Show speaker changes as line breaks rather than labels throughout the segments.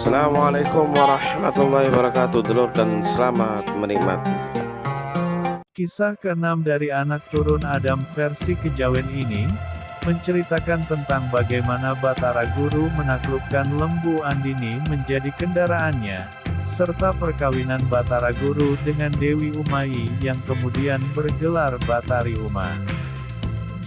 Assalamualaikum warahmatullahi wabarakatuh, dulur, dan selamat menikmati.
Kisah ke-6 dari anak turun Adam versi kejawen ini, menceritakan tentang bagaimana Batara Guru menaklukkan Lembu Andini menjadi kendaraannya, serta perkawinan Batara Guru dengan Dewi Umayi yang kemudian bergelar Batari Uma.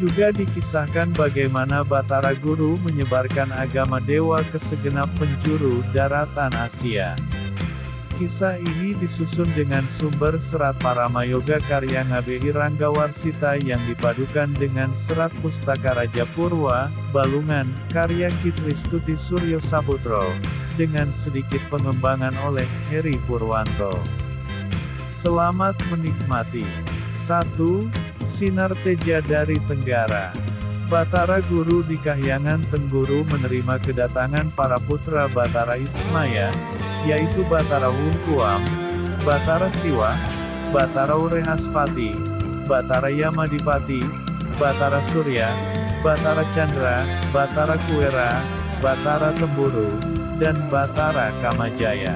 Juga dikisahkan bagaimana Batara Guru menyebarkan agama dewa ke segenap penjuru daratan Asia. Kisah ini disusun dengan sumber serat Paramayoga karya Ngabehi Ranggawarsita yang dipadukan dengan serat Pustaka Raja Purwa, Balungan, karya Ki Tristuti Suryo Saputro, dengan sedikit pengembangan oleh Heri Purwanto. Selamat menikmati. 1. Sinar Teja dari Tenggara. Batara Guru di Kahyangan Tengguru menerima kedatangan para putra Batara Ismaya, yaitu Batara Wungkuam, Batara Siwa, Batara Urehaspati, Batara Yamadipati, Batara Surya, Batara Chandra, Batara Kuwera, Batara Temburu, dan Batara Kamajaya.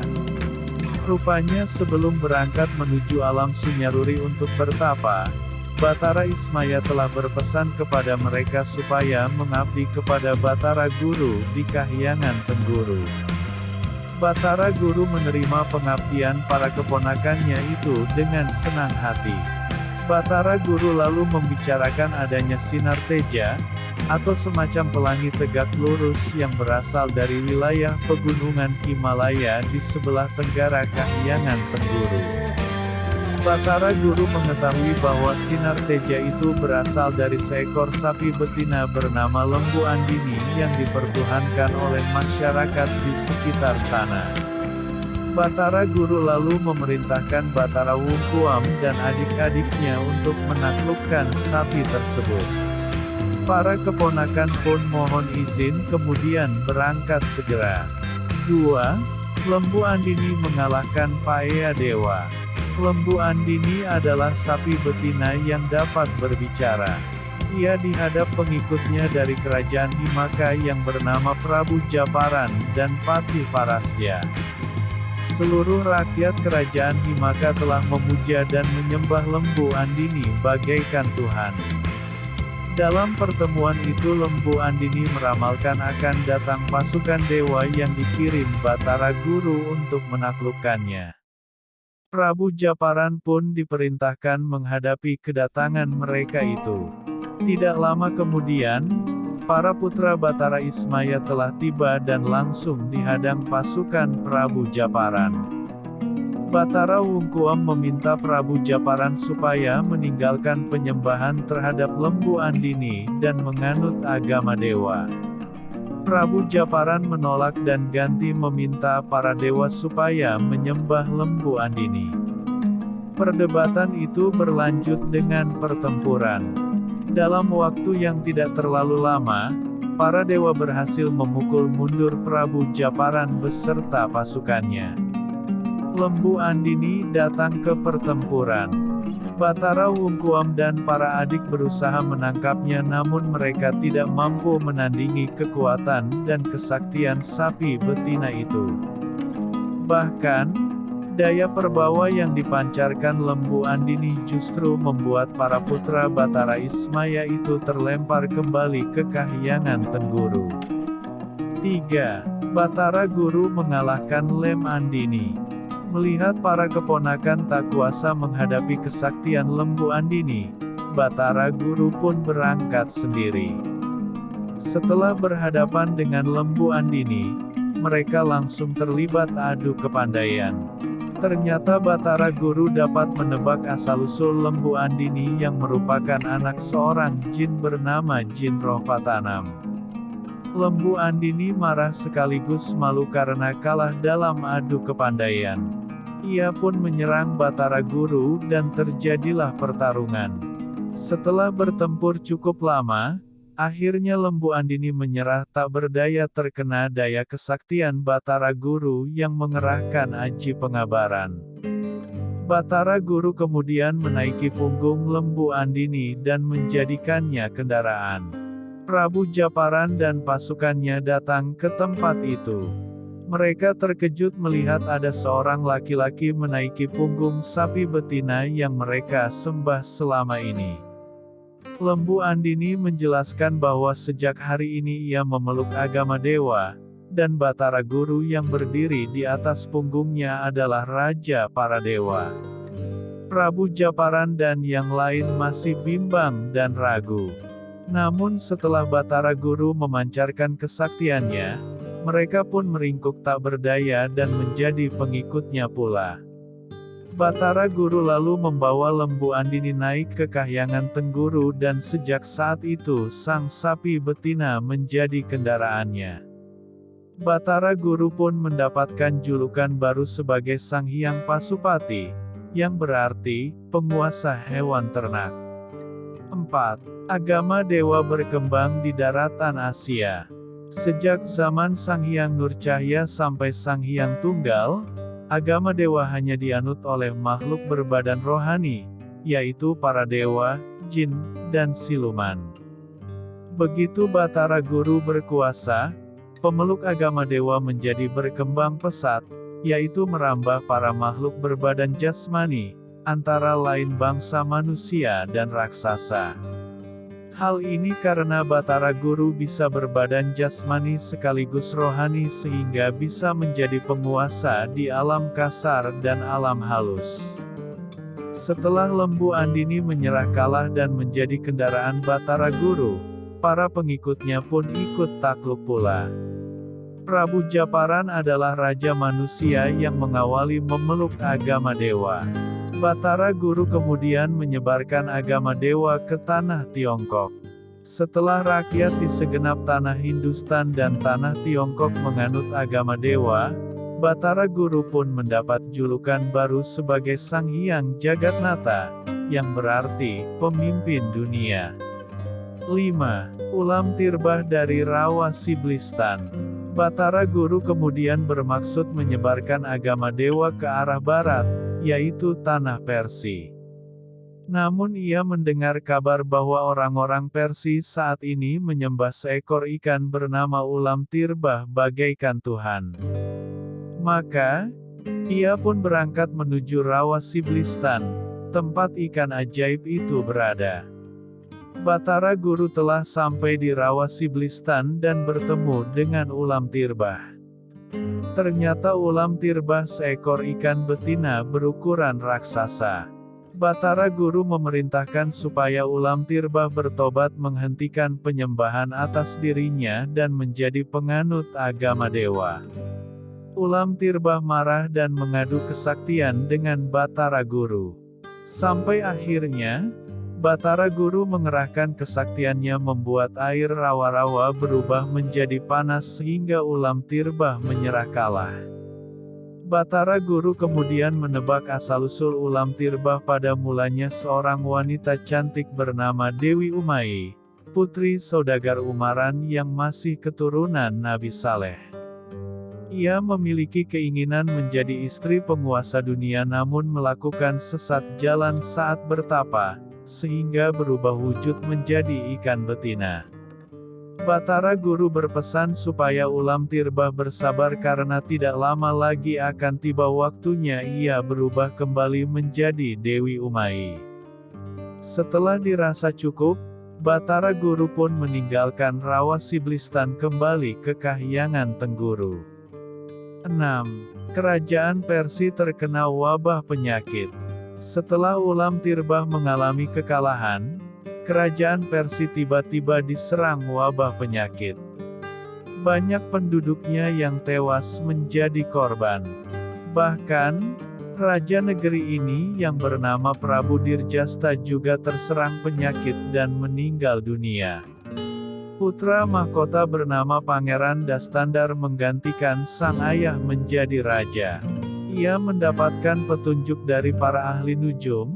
Rupanya sebelum berangkat menuju alam Sunyaruri untuk bertapa, Batara Ismaya telah berpesan kepada mereka supaya mengabdi kepada Batara Guru di Kahyangan Tengguru. Batara Guru menerima pengabdian para keponakannya itu dengan senang hati. Batara Guru lalu membicarakan adanya sinar teja, atau semacam pelangi tegak lurus yang berasal dari wilayah pegunungan Himalaya di sebelah tenggara Kahyangan Tengguru. Batara Guru mengetahui bahwa sinar teja itu berasal dari seekor sapi betina bernama Lembu Andini yang dipertuhankan oleh masyarakat di sekitar sana. Batara Guru lalu memerintahkan Batara Wungkuam dan adik-adiknya untuk menaklukkan sapi tersebut. Para keponakan pun mohon izin kemudian berangkat segera. 2. Lembu Andini mengalahkan Paea Dewa. Lembu Andini adalah sapi betina yang dapat berbicara. Ia dihadap pengikutnya dari kerajaan Himaka yang bernama Prabu Japaran dan Patih Parasya. Seluruh rakyat kerajaan Himaka telah memuja dan menyembah Lembu Andini bagaikan Tuhan. Dalam pertemuan itu Lembu Andini meramalkan akan datang pasukan dewa yang dikirim Batara Guru untuk menaklukkannya. Prabu Japaran pun diperintahkan menghadapi kedatangan mereka itu. Tidak lama kemudian, para putra Batara Ismaya telah tiba dan langsung dihadang pasukan Prabu Japaran. Batara Wungkuam meminta Prabu Japaran supaya meninggalkan penyembahan terhadap Lembu Andini dan menganut agama dewa. Prabu Japaran menolak dan ganti meminta para dewa supaya menyembah Lembu Andini. Perdebatan itu berlanjut dengan pertempuran. Dalam waktu yang tidak terlalu lama, para dewa berhasil memukul mundur Prabu Japaran beserta pasukannya. Lembu Andini datang ke pertempuran. Batara Wungkuam dan para adik berusaha menangkapnya namun mereka tidak mampu menandingi kekuatan dan kesaktian sapi betina itu. Bahkan, daya perbawa yang dipancarkan Lembu Andini justru membuat para putra Batara Ismaya itu terlempar kembali ke Kahyangan Tengguru. 3. Batara Guru mengalahkan Lem Andini. Melihat para keponakan tak kuasa menghadapi kesaktian Lembu Andini, Batara Guru pun berangkat sendiri. Setelah berhadapan dengan Lembu Andini, mereka langsung terlibat adu kepandaian. Ternyata Batara Guru dapat menebak asal-usul Lembu Andini yang merupakan anak seorang jin bernama Jin Roh Patanam. Lembu Andini marah sekaligus malu karena kalah dalam adu kepandaian. Ia pun menyerang Batara Guru dan terjadilah pertarungan. Setelah bertempur cukup lama, akhirnya Lembu Andini menyerah tak berdaya terkena daya kesaktian Batara Guru yang mengerahkan aji pengabaran. Batara Guru kemudian menaiki punggung Lembu Andini dan menjadikannya kendaraan. Prabu Japaran dan pasukannya datang ke tempat itu. Mereka terkejut melihat ada seorang laki-laki menaiki punggung sapi betina yang mereka sembah selama ini. Lembu Andini menjelaskan bahwa sejak hari ini ia memeluk agama dewa, dan Batara Guru yang berdiri di atas punggungnya adalah raja para dewa. Prabu Japaran dan yang lain masih bimbang dan ragu. Namun setelah Batara Guru memancarkan kesaktiannya, mereka pun meringkuk tak berdaya dan menjadi pengikutnya pula. Batara Guru lalu membawa Lembu Andini naik ke kahyangan Tengguru dan sejak saat itu sang sapi betina menjadi kendaraannya. Batara Guru pun mendapatkan julukan baru sebagai Sang Hyang Pasupati, yang berarti penguasa hewan ternak. 4. Agama dewa berkembang di daratan Asia. Sejak zaman Sang Hyang Nurcahya sampai Sang Hyang Tunggal, agama dewa hanya dianut oleh makhluk berbadan rohani, yaitu para dewa, jin, dan siluman. Begitu Batara Guru berkuasa, pemeluk agama dewa menjadi berkembang pesat, yaitu merambah para makhluk berbadan jasmani, antara lain bangsa manusia dan raksasa. Hal ini karena Batara Guru bisa berbadan jasmani sekaligus rohani sehingga bisa menjadi penguasa di alam kasar dan alam halus. Setelah Lembu Andini menyerah kalah dan menjadi kendaraan Batara Guru, para pengikutnya pun ikut takluk pula. Prabu Japaran adalah raja manusia yang mengawali memeluk agama dewa. Batara Guru kemudian menyebarkan agama dewa ke tanah Tiongkok. Setelah rakyat di segenap tanah Hindustan dan tanah Tiongkok menganut agama dewa, Batara Guru pun mendapat julukan baru sebagai Sang Hyang Jagatnata, yang berarti pemimpin dunia. 5. Ulam Tirbah dari Rawa Siblistan. Batara Guru kemudian bermaksud menyebarkan agama dewa ke arah barat, yaitu tanah Persia. Namun ia mendengar kabar bahwa orang-orang Persia saat ini menyembah seekor ikan bernama ulam tirbah bagaikan Tuhan. Maka, ia pun berangkat menuju Rawa Siblistan, tempat ikan ajaib itu berada. Batara Guru telah sampai di Rawa Siblistan dan bertemu dengan ulam tirbah. Ternyata ulam tirbah seekor ikan betina berukuran raksasa. Batara Guru memerintahkan supaya ulam tirbah bertobat menghentikan penyembahan atas dirinya dan menjadi penganut agama dewa. Ulam tirbah marah dan mengadu kesaktian dengan Batara Guru. Sampai akhirnya, Batara Guru mengerahkan kesaktiannya membuat air rawa-rawa berubah menjadi panas sehingga ulam tirbah menyerah kalah. Batara Guru kemudian menebak asal-usul ulam tirbah. Pada mulanya seorang wanita cantik bernama Dewi Umay, putri saudagar Umaran yang masih keturunan Nabi Saleh. Ia memiliki keinginan menjadi istri penguasa dunia namun melakukan sesat jalan saat bertapa, sehingga berubah wujud menjadi ikan betina. Batara Guru berpesan supaya ulam tirbah bersabar karena tidak lama lagi akan tiba waktunya ia berubah kembali menjadi Dewi Umay. Setelah dirasa cukup, Batara Guru pun meninggalkan Rawa Siblistan kembali ke kahyangan Tengguru. 6. Kerajaan Persia terkena wabah penyakit. Setelah ulam tirbah mengalami kekalahan, kerajaan Persia tiba-tiba diserang wabah penyakit. Banyak penduduknya yang tewas menjadi korban. Bahkan, raja negeri ini yang bernama Prabu Dirjasta juga terserang penyakit dan meninggal dunia. Putra mahkota bernama Pangeran Dastandar menggantikan sang ayah menjadi raja. Ia mendapatkan petunjuk dari para ahli nujum,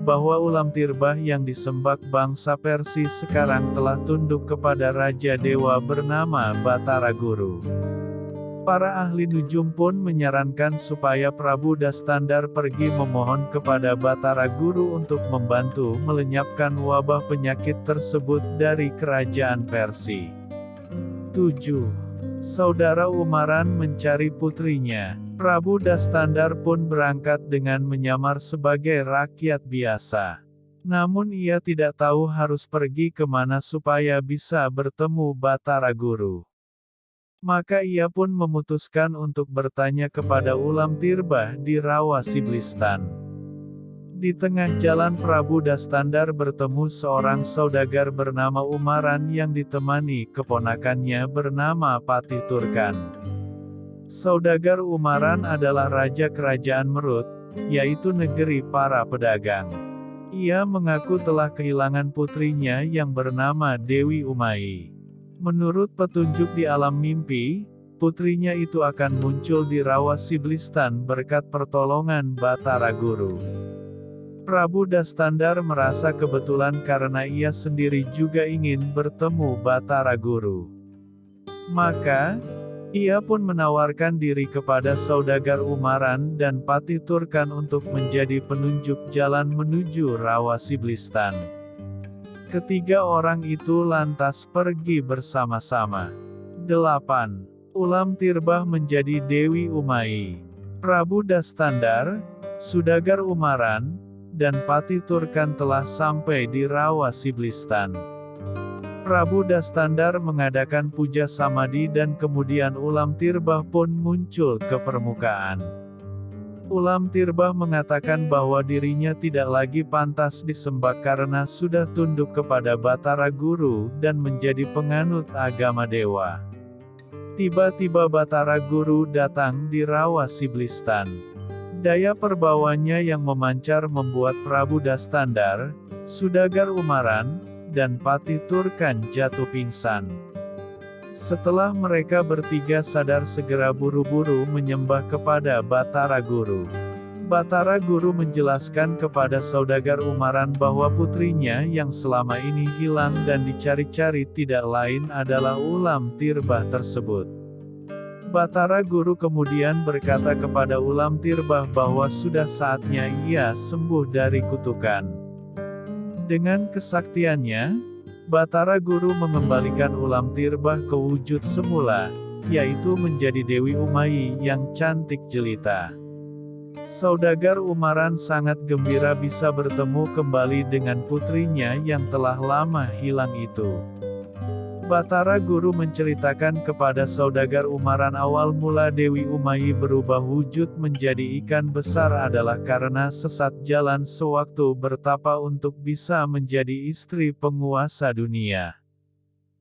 bahwa ulam tirbah yang disembah bangsa Persia sekarang telah tunduk kepada raja dewa bernama Batara Guru. Para ahli nujum pun menyarankan supaya Prabu Dastandar pergi memohon kepada Batara Guru untuk membantu melenyapkan wabah penyakit tersebut dari kerajaan Persia. 7. Saudara Umaran mencari putrinya. Prabu Dastandar pun berangkat dengan menyamar sebagai rakyat biasa. Namun ia tidak tahu harus pergi kemana supaya bisa bertemu Batara Guru. Maka ia pun memutuskan untuk bertanya kepada Ulam Tirbah di Rawa Siblistan. Di tengah jalan Prabu Dastandar bertemu seorang saudagar bernama Umaran yang ditemani keponakannya bernama Patih Turkan. Saudagar Umaran adalah raja kerajaan Merut, yaitu negeri para pedagang. Ia mengaku telah kehilangan putrinya yang bernama Dewi Umayi. Menurut petunjuk di alam mimpi, putrinya itu akan muncul di Rawa Siblistan berkat pertolongan Batara Guru. Prabu Dastandar merasa kebetulan karena ia sendiri juga ingin bertemu Batara Guru. Maka, ia pun menawarkan diri kepada saudagar Umaran dan Patih Turkan untuk menjadi penunjuk jalan menuju Rawa Siblistan. Ketiga orang itu lantas pergi bersama-sama. 8. Ulam Tirbah menjadi Dewi Umayi. Prabu Dastandar, Sudagar Umaran, dan Patih Turkan telah sampai di Rawa Siblistan. Prabu Dastandar mengadakan puja samadi dan kemudian Ulam Tirbah pun muncul ke permukaan. Ulam Tirbah mengatakan bahwa dirinya tidak lagi pantas disembah karena sudah tunduk kepada Batara Guru dan menjadi penganut agama dewa. Tiba-tiba Batara Guru datang di Rawa Siblistan. Daya perbawanya yang memancar membuat Prabu Dastandar, Sudagar Umaran, dan Patih Turkan jatuh pingsan. Setelah mereka bertiga sadar segera buru-buru menyembah kepada Batara Guru. Batara Guru menjelaskan kepada Saudagar Umaran bahwa putrinya yang selama ini hilang dan dicari-cari tidak lain adalah Ulam Tirbah tersebut. Batara Guru kemudian berkata kepada Ulam Tirbah bahwa sudah saatnya ia sembuh dari kutukan. Dengan kesaktiannya, Batara Guru mengembalikan Ulam Tirbah ke wujud semula, yaitu menjadi Dewi Umayi yang cantik jelita. Saudagar Umaran sangat gembira bisa bertemu kembali dengan putrinya yang telah lama hilang itu. Batara Guru menceritakan kepada Saudagar Umaran awal mula Dewi Umayi berubah wujud menjadi ikan besar adalah karena sesat jalan sewaktu bertapa untuk bisa menjadi istri penguasa dunia.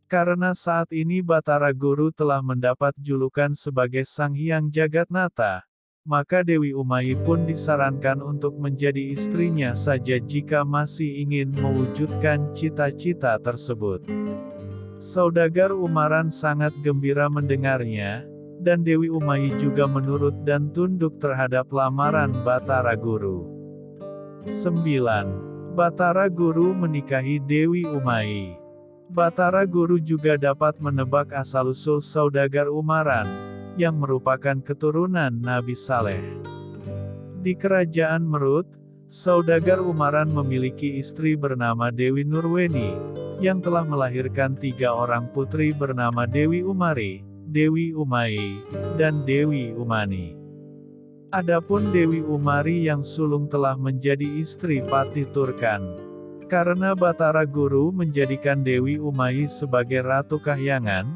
Karena saat ini Batara Guru telah mendapat julukan sebagai Sang Hyang Jagatnata, maka Dewi Umayi pun disarankan untuk menjadi istrinya saja jika masih ingin mewujudkan cita-cita tersebut. Saudagar Umaran sangat gembira mendengarnya, dan Dewi Umayi juga menurut dan tunduk terhadap lamaran Batara Guru. 9. Batara Guru menikahi Dewi Umayi. Batara Guru juga dapat menebak asal-usul Saudagar Umaran, yang merupakan keturunan Nabi Saleh. Di kerajaan Merut, Saudagar Umaran memiliki istri bernama Dewi Nurweni, yang telah melahirkan 3 orang putri bernama Dewi Umari, Dewi Umayi, dan Dewi Umani. Adapun Dewi Umari yang sulung telah menjadi istri Patih Turkan. Karena Batara Guru menjadikan Dewi Umayi sebagai Ratu Kahyangan,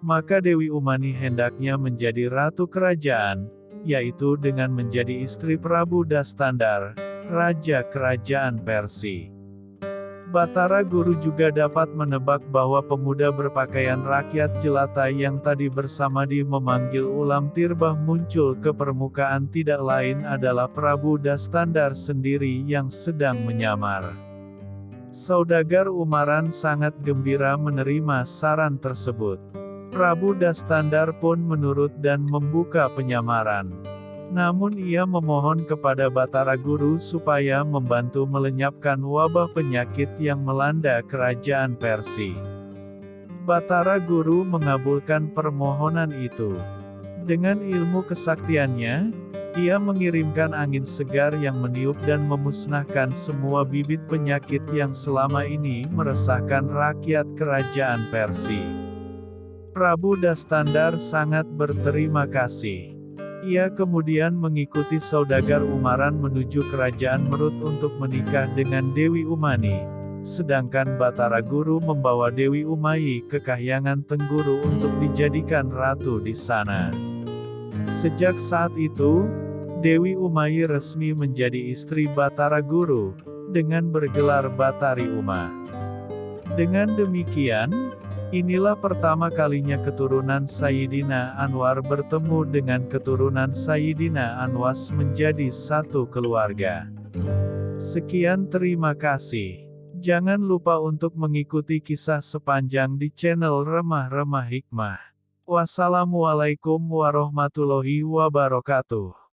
maka Dewi Umani hendaknya menjadi Ratu Kerajaan, yaitu dengan menjadi istri Prabu Dastandar, Raja Kerajaan Persia. Batara Guru juga dapat menebak bahwa pemuda berpakaian rakyat jelata yang tadi bersamadi memanggil Ulam Tirbah muncul ke permukaan tidak lain adalah Prabu Dastandar sendiri yang sedang menyamar. Saudagar Umaran sangat gembira menerima saran tersebut. Prabu Dastandar pun menurut dan membuka penyamaran. Namun ia memohon kepada Batara Guru supaya membantu melenyapkan wabah penyakit yang melanda kerajaan Persia. Batara Guru mengabulkan permohonan itu. Dengan ilmu kesaktiannya, ia mengirimkan angin segar yang meniup dan memusnahkan semua bibit penyakit yang selama ini meresahkan rakyat kerajaan Persia. Prabu Dastandar sangat berterima kasih. Ia kemudian mengikuti saudagar Umaran menuju kerajaan Merut untuk menikah dengan Dewi Umani, sedangkan Batara Guru membawa Dewi Umayi ke Kahyangan Tengguru untuk dijadikan ratu di sana. Sejak saat itu, Dewi Umayi resmi menjadi istri Batara Guru, dengan bergelar Batari Uma. Dengan demikian, inilah pertama kalinya keturunan Sayyidina Anwar bertemu dengan keturunan Sayyidina Anwas menjadi satu keluarga. Sekian, terima kasih. Jangan lupa untuk mengikuti kisah sepanjang di channel Remah-Remah Hikmah. Wassalamualaikum warahmatullahi wabarakatuh.